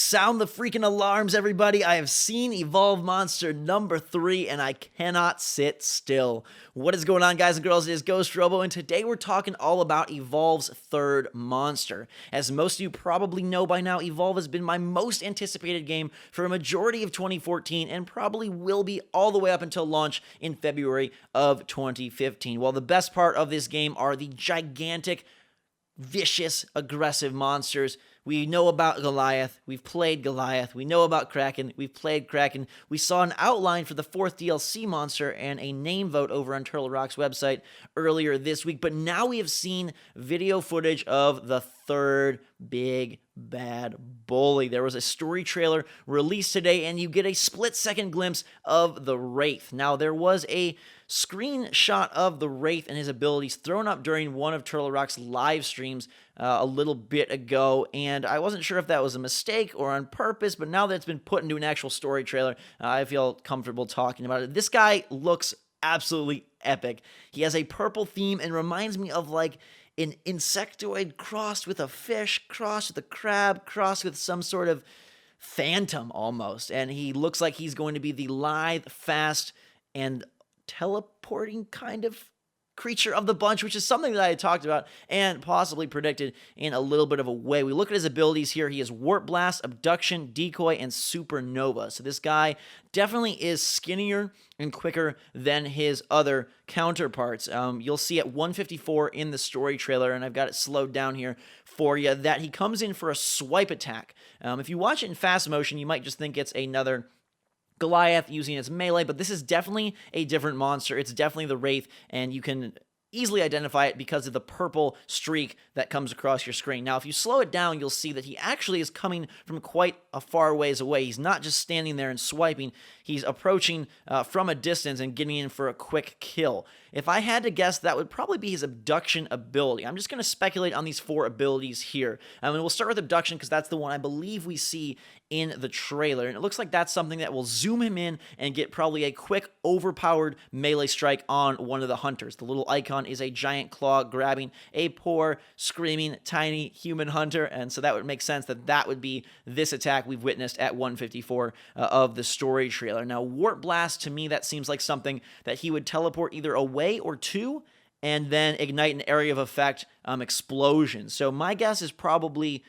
Sound the freaking alarms, everybody. I have seen Evolve Monster number 3, and I cannot sit still. What is going on, guys and girls? It is GhostRobo, and today we're talking all about Evolve's third monster. As most of you probably know by now, Evolve has been my most anticipated game for a majority of 2014, and probably will be all the way up until launch in February of 2015. Well, the best part of this game are the gigantic, vicious, aggressive monsters. We know about Goliath, we've played Goliath, we know about Kraken, we've played Kraken. We saw an outline for the 4th DLC monster and a name vote over on Turtle Rock's website earlier this week, but now we have seen video footage of the third big bad bully. There was a story trailer released today, and you get a split-second glimpse of the Wraith. Now, there was a screenshot of the Wraith and his abilities thrown up during one of Turtle Rock's live streams a little bit ago, and I wasn't sure if that was a mistake or on purpose, but now that it's been put into an actual story trailer, I feel comfortable talking about it. This guy looks absolutely epic. He has a purple theme and reminds me of like an insectoid crossed with a fish, crossed with a crab, crossed with some sort of phantom almost, and he looks like he's going to be the lithe, fast, and teleporting kind of creature of the bunch, which is something that I had talked about and possibly predicted in a little bit of a way. We look at his abilities here. He has Warp Blast, Abduction, Decoy, and Supernova. So this guy definitely is skinnier and quicker than his other counterparts. You'll see at 154 in the story trailer, and I've got it slowed down here for you, that he comes in for a swipe attack. If you watch it in fast motion, you might just think it's another Goliath using its melee, but this is definitely a different monster. It's definitely the Wraith, and you can easily identify it because of the purple streak that comes across your screen. Now, if you slow it down, you'll see that he actually is coming from quite a far ways away. He's not just standing there and swiping. He's approaching from a distance and getting in for a quick kill. If I had to guess, that would probably be his Abduction ability. I'm just going to speculate on these 4 abilities here. And we'll start with Abduction because that's the one I believe we see in the trailer. And it looks like that's something that will zoom him in and get probably a quick, overpowered melee strike on one of the hunters. The little icon is a giant claw grabbing a poor, screaming, tiny human hunter. And so that would make sense that that would be this attack we've witnessed at 154 of the story trailer. Now, Warp Blast, to me, that seems like something that he would teleport either away or to, and then ignite an area of effect explosion. So my guess is probably,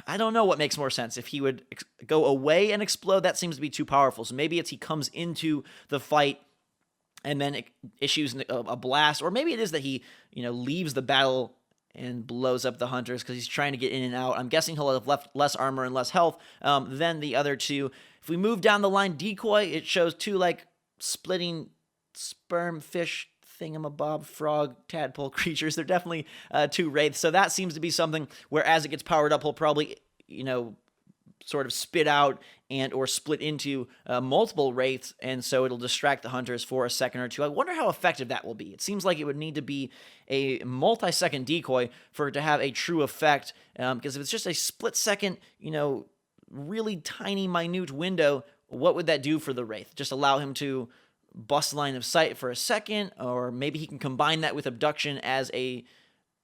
I don't know what makes more sense. If he would go away and explode, that seems to be too powerful. So maybe it's he comes into the fight and then it issues a blast, or maybe it is that he, leaves the battle and blows up the hunters because he's trying to get in and out. I'm guessing he'll have left less armor and less health than the other two. If we move down the line, Decoy, it shows 2 like splitting sperm fish thingamabob frog tadpole creatures. They're definitely 2 wraiths, so that seems to be something where as it gets powered up, he'll probably sort of spit out and or split into multiple wraiths, and so it'll distract the hunters for a second or 2. I wonder how effective that will be. It seems like it would need to be a multi-second decoy for it to have a true effect, because if it's just a split-second, really tiny, minute window, what would that do for the wraith? Just allow him to bust line of sight for a second, or maybe he can combine that with Abduction as a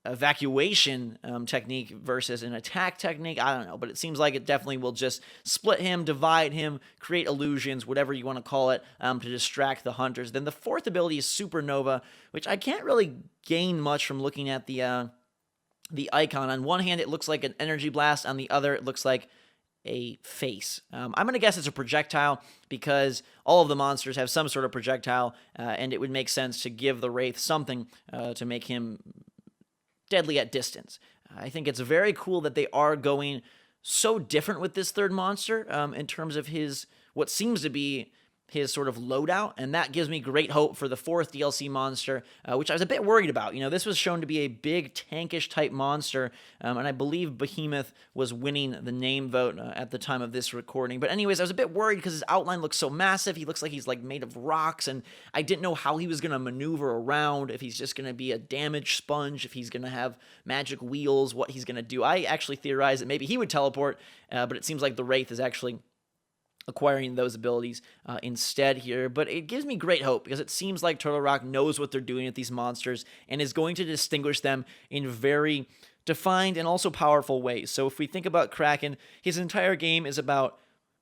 evacuation technique versus an attack technique. I don't know, but it seems like it definitely will just split him, divide him, create illusions, whatever you want to call it, to distract the hunters. Then the 4th ability is Supernova, which I can't really gain much from looking at the icon. On one hand, it looks like an energy blast. On the other, it looks like a face. I'm going to guess it's a projectile because all of the monsters have some sort of projectile, and it would make sense to give the Wraith something to make him deadly at distance. I think it's very cool that they are going so different with this third monster in terms of his, what seems to be his sort of loadout, and that gives me great hope for the 4th DLC monster, which I was a bit worried about. This was shown to be a big tankish type monster, and I believe Behemoth was winning the name vote at the time of this recording. But anyways, I was a bit worried because his outline looks so massive. He looks like he's like made of rocks, and I didn't know how he was going to maneuver around, if he's just going to be a damage sponge, if he's going to have magic wheels, what he's going to do. I actually theorized that maybe he would teleport, but it seems like the Wraith is actually acquiring those abilities instead here. But it gives me great hope because it seems like Turtle Rock knows what they're doing with these monsters and is going to distinguish them in very defined and also powerful ways. So if we think about Kraken, his entire game is about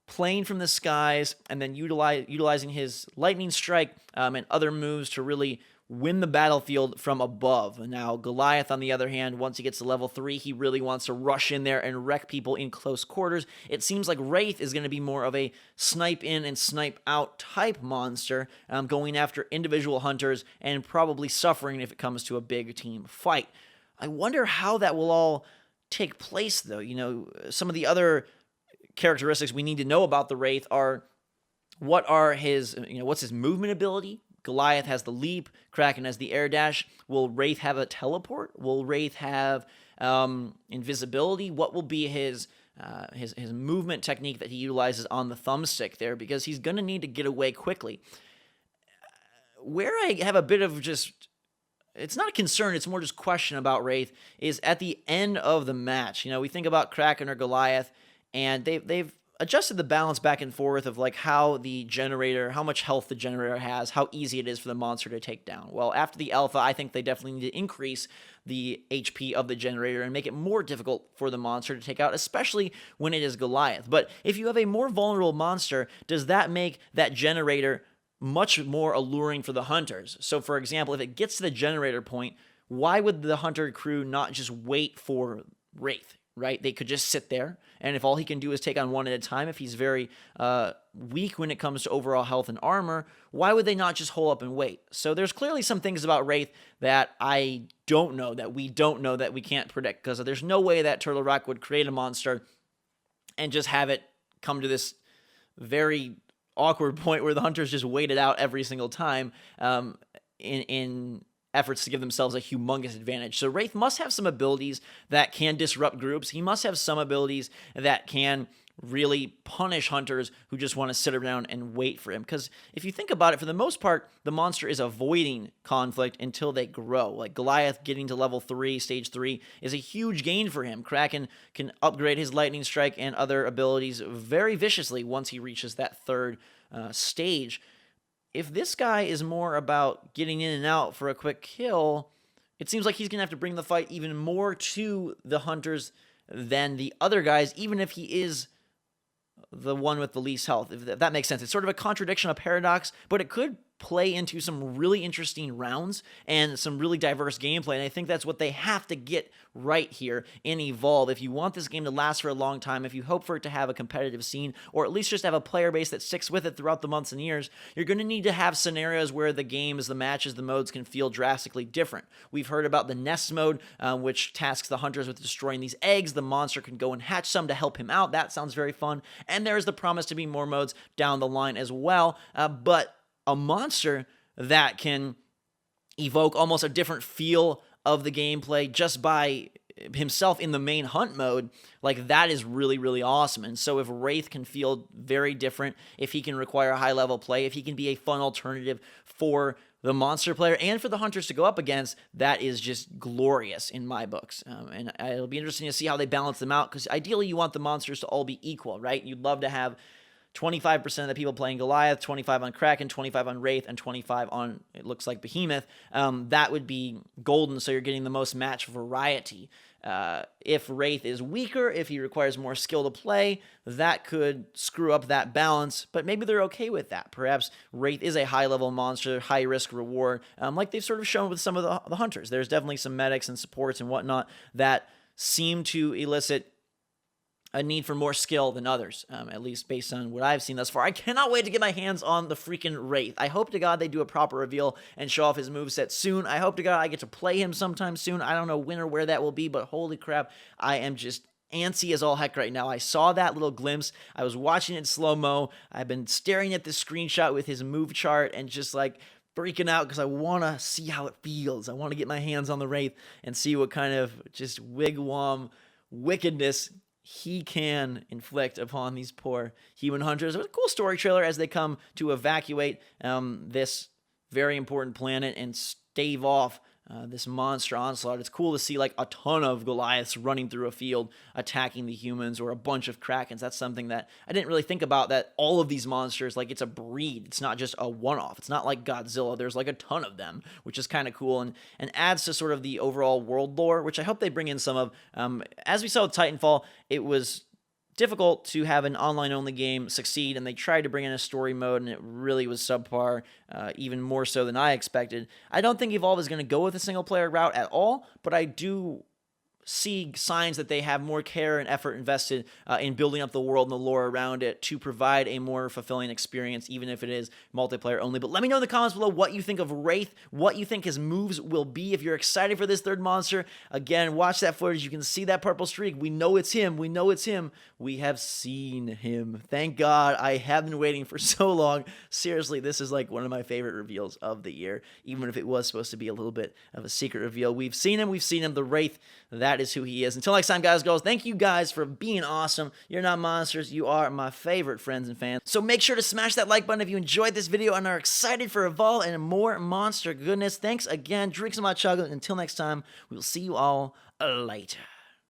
playing from the skies and then utilizing his lightning strike and other moves to really win the battlefield from above. Now, Goliath, on the other hand, once he gets to level 3, he really wants to rush in there and wreck people in close quarters. It seems like Wraith is going to be more of a snipe in and snipe out type monster, going after individual hunters and probably suffering if it comes to a big team fight. I wonder how that will all take place, though. You know, some of the other characteristics we need to know about the Wraith are what's his movement ability? Goliath has the leap, Kraken has the air dash. Will Wraith have a teleport? Will Wraith have invisibility? What will be his movement technique that he utilizes on the thumbstick there? Because he's going to need to get away quickly. Where I have a bit of just, it's not a concern, it's more just question about Wraith, is at the end of the match. You know, we think about Kraken or Goliath, and they've adjusted the balance back and forth of like how much health the generator has, how easy it is for the monster to take down. Well, after the alpha, I think they definitely need to increase the HP of the generator and make it more difficult for the monster to take out, especially when it is Goliath. But if you have a more vulnerable monster, does that make that generator much more alluring for the hunters? So for example, if it gets to the generator point, why would the hunter crew not just wait for Wraith? Right? They could just sit there, and if all he can do is take on one at a time, if he's very weak when it comes to overall health and armor, why would they not just hole up and wait? So there's clearly some things about Wraith that I don't know, that we don't know, that we can't predict, because there's no way that Turtle Rock would create a monster and just have it come to this very awkward point where the hunters just wait it out every single time in efforts to give themselves a humongous advantage. So Wraith must have some abilities that can disrupt groups. He must have some abilities that can really punish hunters who just want to sit around and wait for him. Because if you think about it, for the most part, the monster is avoiding conflict until they grow. Like Goliath getting to level 3, stage 3, is a huge gain for him. Kraken can upgrade his lightning strike and other abilities very viciously once he reaches that third stage. If this guy is more about getting in and out for a quick kill, it seems like he's going to have to bring the fight even more to the hunters than the other guys, even if he is the one with the least health, if that makes sense. It's sort of a contradiction, a paradox, but it could play into some really interesting rounds and some really diverse gameplay, and I think that's what they have to get right here in Evolve. If you want this game to last for a long time, if you hope for it to have a competitive scene, or at least just have a player base that sticks with it throughout the months and years, you're going to need to have scenarios where the games, the matches, the modes can feel drastically different. We've heard about the nest mode, which tasks the hunters with destroying these eggs. The monster can go and hatch some to help him out. That sounds very fun, and there's the promise to be more modes down the line as well, but a monster that can evoke almost a different feel of the gameplay just by himself in the main hunt mode, like that is really, really awesome. And so if Wraith can feel very different, if he can require high level play, if he can be a fun alternative for the monster player and for the hunters to go up against, that is just glorious in my books. And it'll be interesting to see how they balance them out, because ideally you want the monsters to all be equal, right? You'd love to have 25% of the people playing Goliath, 25 on Kraken, 25 on Wraith, and 25 on, it looks like, Behemoth. That would be golden, so you're getting the most match variety. If Wraith is weaker, if he requires more skill to play, that could screw up that balance, but maybe they're okay with that. Perhaps Wraith is a high-level monster, high-risk reward, like they've sort of shown with some of the hunters. There's definitely some medics and supports and whatnot that seem to elicit a need for more skill than others, at least based on what I've seen thus far. I cannot wait to get my hands on the freaking Wraith. I hope to God they do a proper reveal and show off his moveset soon. I hope to God I get to play him sometime soon. I don't know when or where that will be, but holy crap, I am just antsy as all heck right now. I saw that little glimpse. I was watching it in slow-mo. I've been staring at this screenshot with his move chart and just like freaking out because I want to see how it feels. I want to get my hands on the Wraith and see what kind of just wigwam wickedness he can inflict upon these poor human hunters. It was a cool story trailer as they come to evacuate this very important planet and stave off this monster onslaught. It's cool to see like a ton of Goliaths running through a field attacking the humans, or a bunch of Krakens. That's something that I didn't really think about, that all of these monsters, like, it's a breed. It's not just a one-off. It's not like Godzilla. There's like a ton of them, which is kind of cool, and adds to sort of the overall world lore, which I hope they bring in some of. As we saw with Titanfall, it was difficult to have an online-only game succeed, and they tried to bring in a story mode, and it really was subpar, even more so than I expected. I don't think Evolve is going to go with a single-player route at all, but I do see signs that they have more care and effort invested in building up the world and the lore around it to provide a more fulfilling experience, even if it is multiplayer only. But let me know in the comments below what you think of Wraith, what you think his moves will be, if you're excited for this third monster. Again, watch that footage. You can see that purple streak. We know it's him. We know it's him. We have seen him. Thank God. I have been waiting for so long. Seriously, this is like one of my favorite reveals of the year, even if it was supposed to be a little bit of a secret reveal. We've seen him. We've seen him. The Wraith, that is who he is. Until next time, guys and girls, thank you guys for being awesome. You're not monsters. You are my favorite friends and fans. So make sure to smash that like button if you enjoyed this video and are excited for Evolve and more monster goodness. Thanks again. Drink some hot chocolate. Until next time, we will see you all later.